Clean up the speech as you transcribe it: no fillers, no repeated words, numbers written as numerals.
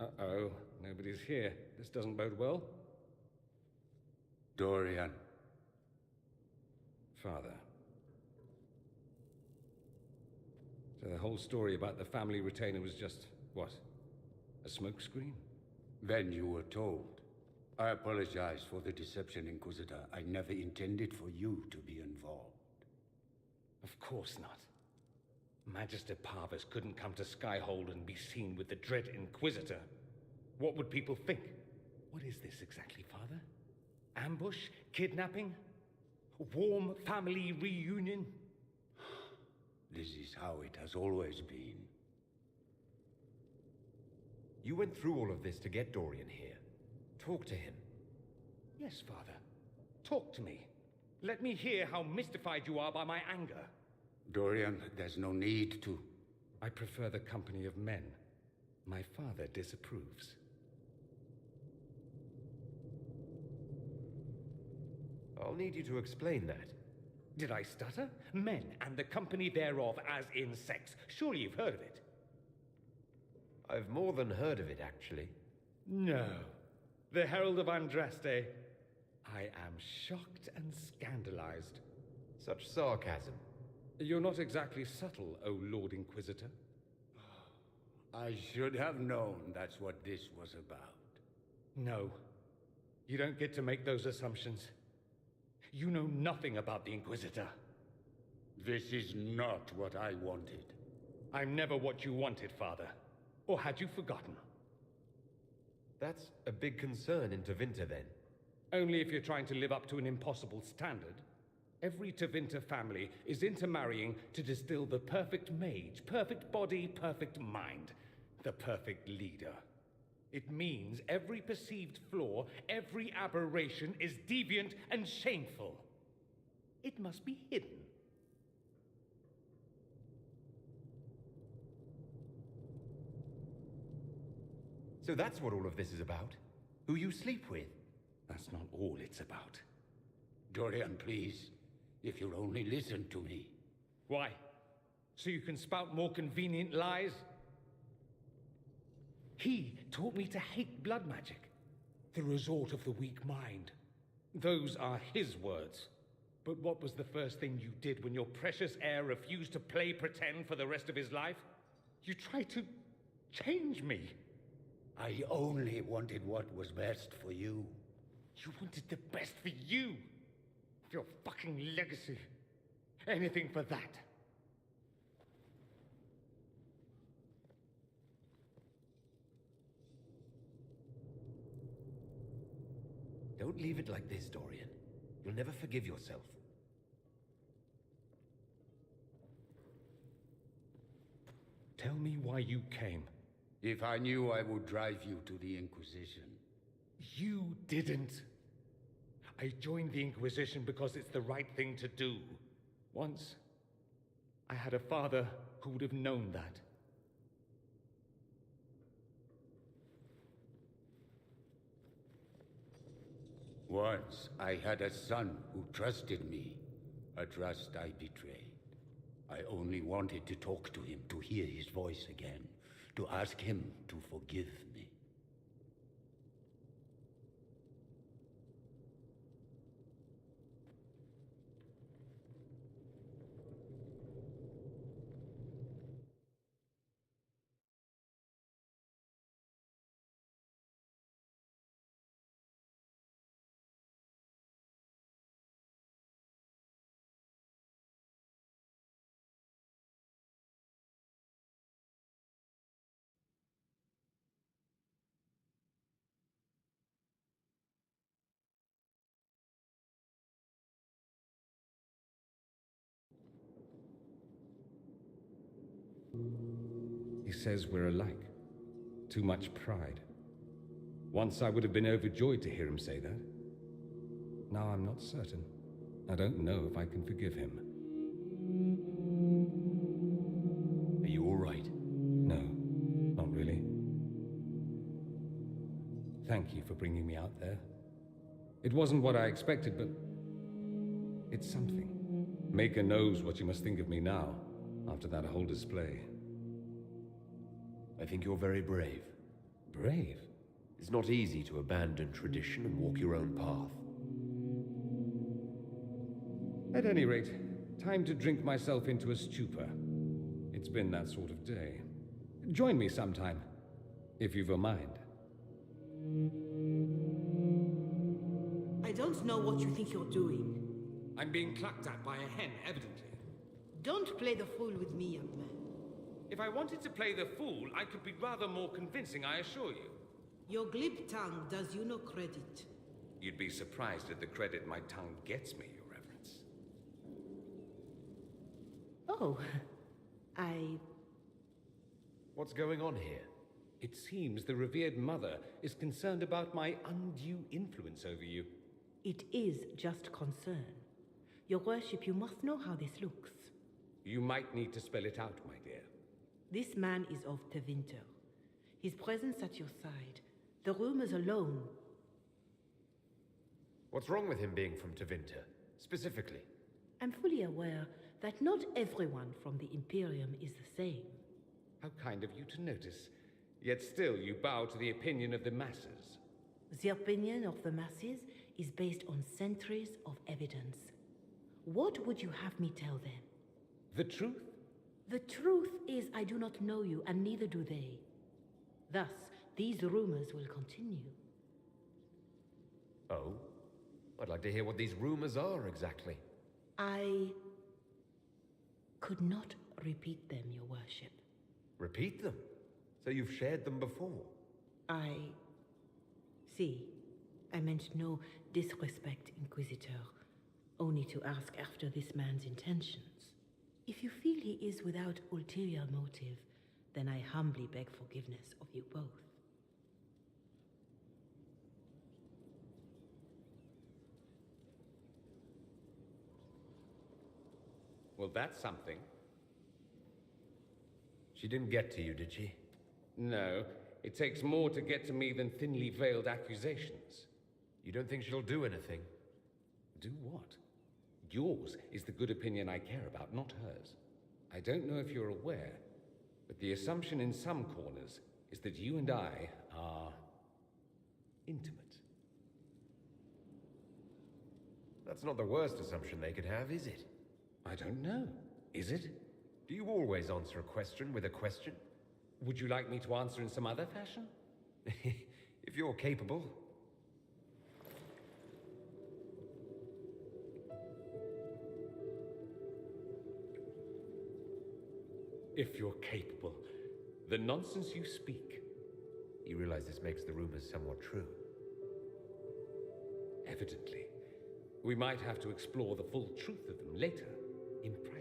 Uh-oh, nobody's here. This doesn't bode well. Dorian. Father. So the whole story about the family retainer was just, what? A smokescreen? Then you were told. I apologize for the deception, Inquisitor. I never intended for you to be involved. Of course not. Magister Pavus couldn't come to Skyhold and be seen with the dread Inquisitor. What would people think? What is this exactly, Father? Ambush? Kidnapping? Warm family reunion? This is how it has always been. You went through all of this to get Dorian here. Talk to him. Yes, Father. Talk to me. Let me hear how mystified you are by my anger. Dorian, there's no need to. I prefer the company of men. My father disapproves. I'll need you to explain that. Did I stutter? Men and the company thereof as in sex. Surely you've heard of it. I've more than heard of it, actually. No. The Herald of Andraste. I am shocked and scandalized. Such sarcasm. You're not exactly subtle, O Lord Inquisitor. I should have known that's what this was about. No. You don't get to make those assumptions. You know nothing about the Inquisitor. This is not what I wanted. I'm never what you wanted, Father. Or had you forgotten? That's a big concern in Tevinter, then. Only if you're trying to live up to an impossible standard. Every Tevinter family is intermarrying to distill the perfect mage, perfect body, perfect mind, the perfect leader. It means every perceived flaw, every aberration is deviant and shameful. It must be hidden. So that's what all of this is about? Who you sleep with? That's not all it's about. Dorian, please. If you'll only listen to me. Why? So you can spout more convenient lies? He taught me to hate blood magic. The resort of the weak mind. Those are his words. But what was the first thing you did when your precious heir refused to play pretend for the rest of his life? You tried to change me. I only wanted what was best for you. You wanted the best for you. Your fucking legacy. Anything for that. Don't leave it like this, Dorian. You'll never forgive yourself. Tell me why you came. If I knew, I would drive you to the Inquisition. You didn't. I joined the Inquisition because it's the right thing to do. Once, I had a father who would have known that. Once, I had a son who trusted me, a trust I betrayed. I only wanted to talk to him, to hear his voice again, to ask him to forgive me. He says we're alike. Too much pride. Once I would have been overjoyed to hear him say that. Now I'm not certain. I don't know if I can forgive him. Are you all right? No, not really. Thank you for bringing me out there. It wasn't what I expected, but it's something. Maker knows what you must think of me now, after that whole display. I think you're very brave. Brave. It's not easy to abandon tradition and walk your own path. At any rate, time to drink myself into a stupor. It's been that sort of day. Join me sometime, if you've a mind. I don't know what you think you're doing. I'm being clucked at by a hen, evidently. Don't play the fool with me, young man. If I wanted to play the fool, I could be rather more convincing, I assure you. Your glib tongue does you no credit. You'd be surprised at the credit my tongue gets me, Your Reverence. Oh, What's going on here? It seems the revered mother is concerned about my undue influence over you. It is just concern. Your worship, you must know how this looks. You might need to spell it out, my dear. This man is of Tevinter. His presence at your side, the rumors alone. What's wrong with him being from Tevinter, specifically? I'm fully aware that not everyone from the Imperium is the same. How kind of you to notice. Yet still you bow to the opinion of the masses. The opinion of the masses is based on centuries of evidence. What would you have me tell them? The truth? The truth is I do not know you, and neither do they. Thus, these rumors will continue. Oh? I'd like to hear what these rumors are exactly. I could not repeat them, your worship. Repeat them? So you've shared them before? See, I meant no disrespect, Inquisitor, only to ask after this man's intentions. If you feel he is without ulterior motive, then I humbly beg forgiveness of you both. Well, that's something. She didn't get to you, did she? No, it takes more to get to me than thinly veiled accusations. You don't think she'll do anything? Do what? Yours is the good opinion I care about, not hers. I don't know if you're aware, but the assumption in some corners is that you and I are intimate. That's not the worst assumption they could have, is it? I don't know. Is it? Do you always answer a question with a question? Would you like me to answer in some other fashion? If you're capable. If you're capable. The nonsense you speak. You realize this makes the rumors somewhat true. Evidently. We might have to explore the full truth of them later, in private.